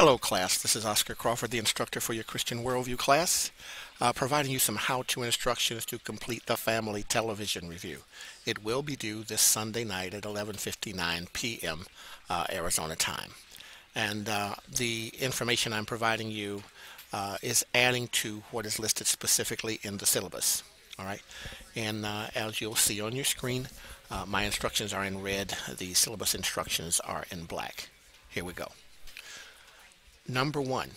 Hello class, this is Oscar Crawford, the instructor for your Christian Worldview class, providing you some how-to instructions to complete the family television review. It will be due this Sunday night at 11:59 p.m. Arizona time. And the information I'm providing you is adding to what is listed specifically in the syllabus. All right, and as you'll see on your screen, my instructions are in red, the syllabus instructions are in black. Here we go. Number one,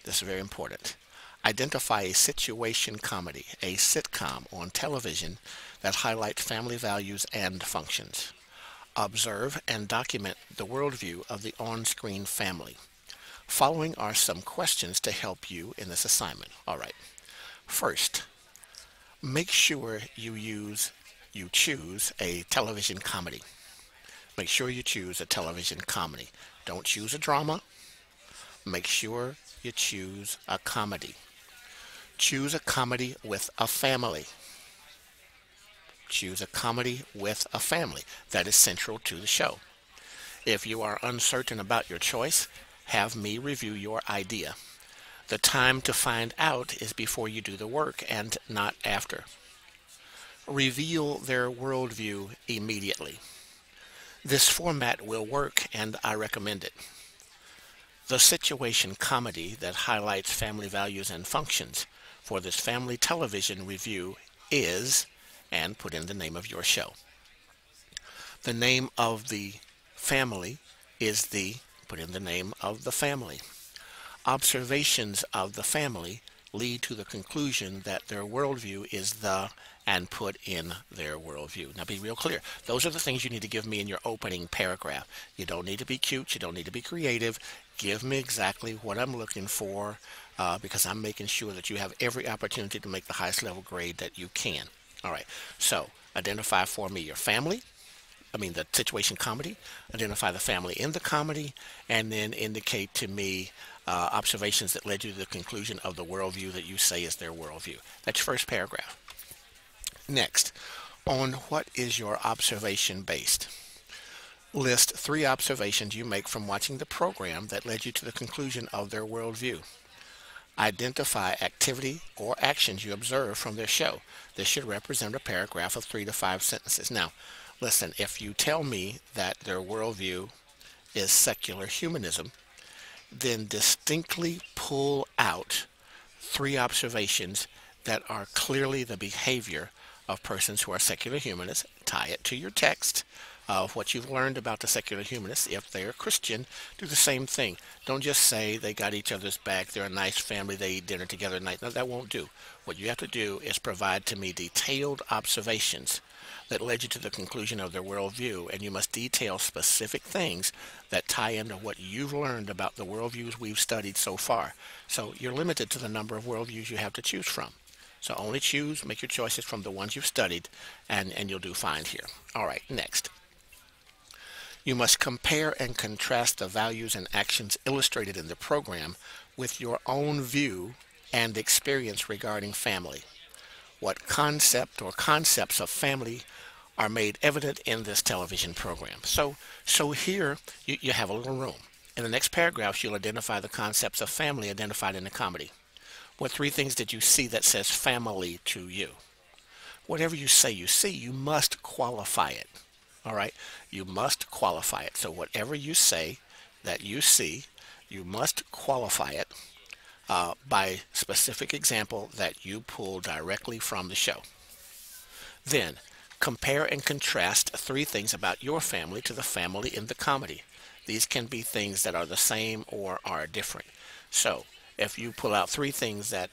this is very important. Identify a situation comedy, a sitcom on television that highlights family values and functions. Observe and document the worldview of the on-screen family. Following are some questions to help you in this assignment. All right. First, make sure you choose a television comedy. Make sure you choose a television comedy. Don't choose a drama. Make sure you choose a comedy. Choose a comedy with a family. Choose a comedy with a family. That is central to the show. If you are uncertain about your choice, have me review your idea. The time to find out is before you do the work and not after. Reveal their worldview immediately. This format will work and I recommend it. The situation comedy that highlights family values and functions for this family television review is, and put in the name of your show. The name of the family is put in the name of the family. Observations of the family lead to the conclusion that their worldview is and put in their worldview. Now be real clear. Those are the things you need to give me in your opening paragraph. You don't need to be cute. You don't need to be creative. Give me exactly what I'm looking for because I'm making sure that you have every opportunity to make the highest level grade that you can. All right. So identify for me your family. The situation comedy. Identify the family in the comedy, and then indicate to me observations that led you to the conclusion of the worldview that you say is their worldview. That's your first paragraph. Next, on what is your observation based? List 3 observations you make from watching the program that led you to the conclusion of their worldview. Identify activity or actions you observe from their show. This should represent a paragraph of 3 to 5 sentences. Now, listen, if you tell me that their worldview is secular humanism, then distinctly pull out 3 observations that are clearly the behavior of persons who are secular humanists. Tie it to your text of what you've learned about the secular humanists. If they're Christian, do the same thing. Don't just say they got each other's back, they're a nice family, they eat dinner together at night. No, that won't do. What you have to do is provide to me detailed observations that led you to the conclusion of their worldview, and you must detail specific things that tie into what you've learned about the worldviews we've studied so far. So you're limited to the number of worldviews you have to choose from. So only make your choices from the ones you've studied, and you'll do fine here. All right, next. You must compare and contrast the values and actions illustrated in the program with your own view and experience regarding family. What concept or concepts of family are made evident in this television program? So here you have a little room. In the next paragraph, you'll identify the concepts of family identified in the comedy. What 3 things did you see that says family to you? Whatever you say you must qualify it. All right? You must qualify it. So whatever you say that you see, you must qualify it by specific example that you pull directly from the show. Then, compare and contrast 3 things about your family to the family in the comedy. These can be things that are the same or are different. So, if you pull out 3 things that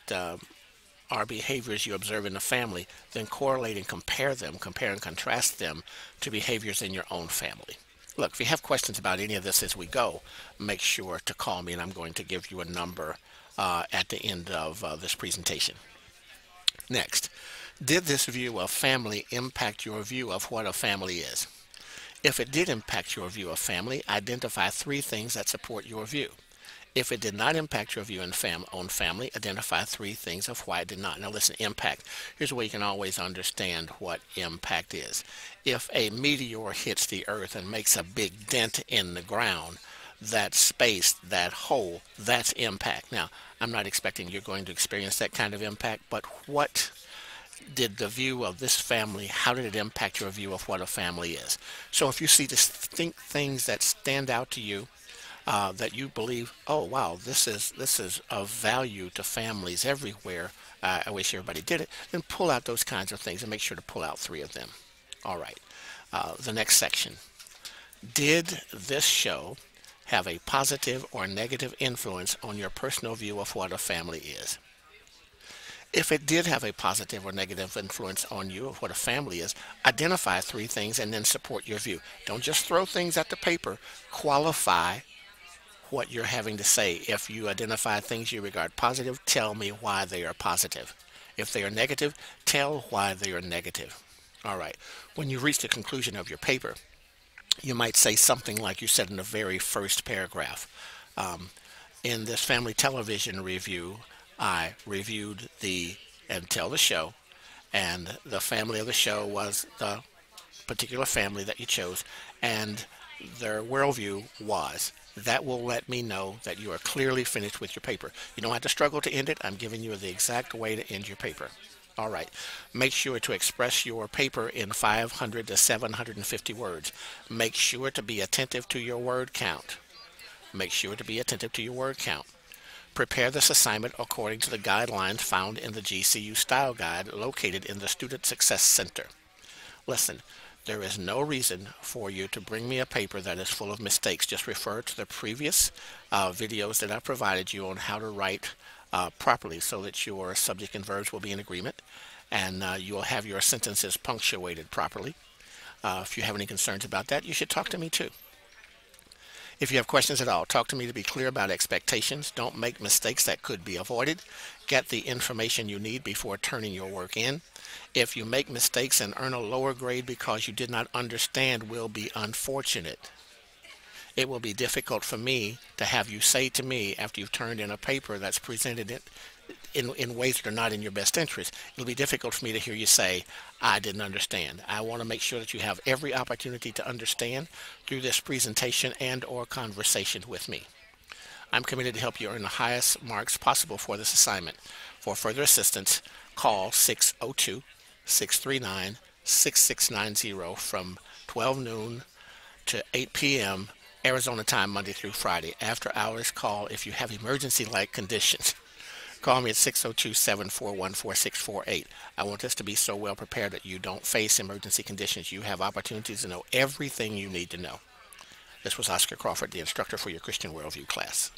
are behaviors you observe in the family, then correlate and compare and contrast them to behaviors in your own family. Look, if you have questions about any of this as we go, make sure to call me, and I'm going to give you a number at the end of this presentation. Next, did this view of family impact your view of what a family is? If it did impact your view of family, identify 3 things that support your view. If it did not impact your view on family, identify 3 things of why it did not. Now listen, impact. Here's where you can always understand what impact is. If a meteor hits the earth and makes a big dent in the ground, that space, that hole, that's impact. Now, I'm not expecting you're going to experience that kind of impact, but what did the view of this family, how did it impact your view of what a family is? So if you see distinct things that stand out to you, that you believe, oh wow, this is of value to families everywhere. I wish everybody did it. Then pull out those kinds of things and make sure to pull out 3 of them. All right. The next section. Did this show have a positive or negative influence on your personal view of what a family is? If it did have a positive or negative influence on you of what a family is, identify 3 things and then support your view. Don't just throw things at the paper. Qualify what you're having to say. If you identify things you regard positive, tell me why they are positive. If they are negative, tell why they are negative. All right. When you reach the conclusion of your paper, you might say something like you said in the very first paragraph. In this family television review, I reviewed the show, and the family of the show was the particular family that you chose, and their worldview was. That will let me know that you are clearly finished with your paper. You don't have to struggle to end it. I'm giving you the exact way to end your paper. All right. Make sure to express your paper in 500 to 750 words. Make sure to be attentive to your word count. Make sure to be attentive to your word count. Prepare this assignment according to the guidelines found in the GCU Style Guide located in the Student Success Center. Listen, there is no reason for you to bring me a paper that is full of mistakes. Just refer to the previous videos that I provided you on how to write properly so that your subject and verbs will be in agreement, and you will have your sentences punctuated properly. If you have any concerns about that, you should talk to me too. If you have questions at all, talk to me to be clear about expectations. Don't make mistakes that could be avoided. Get the information you need before turning your work in. If you make mistakes and earn a lower grade because you did not understand, will be unfortunate. It will be difficult for me to have you say to me after you've turned in a paper that's presented in ways that are not in your best interest. It'll be difficult for me to hear you say, I didn't understand. I want to make sure that you have every opportunity to understand through this presentation and or conversation with me. I'm committed to help you earn the highest marks possible for this assignment. For further assistance, call 602-639-6690 from 12 noon to 8 p.m. Arizona time, Monday through Friday. After hours, call if you have emergency-like conditions. Call me at 602-741-4648. I want this to be so well prepared that you don't face emergency conditions. You have opportunities to know everything you need to know. This was Oscar Crawford, the instructor for your Christian Worldview class.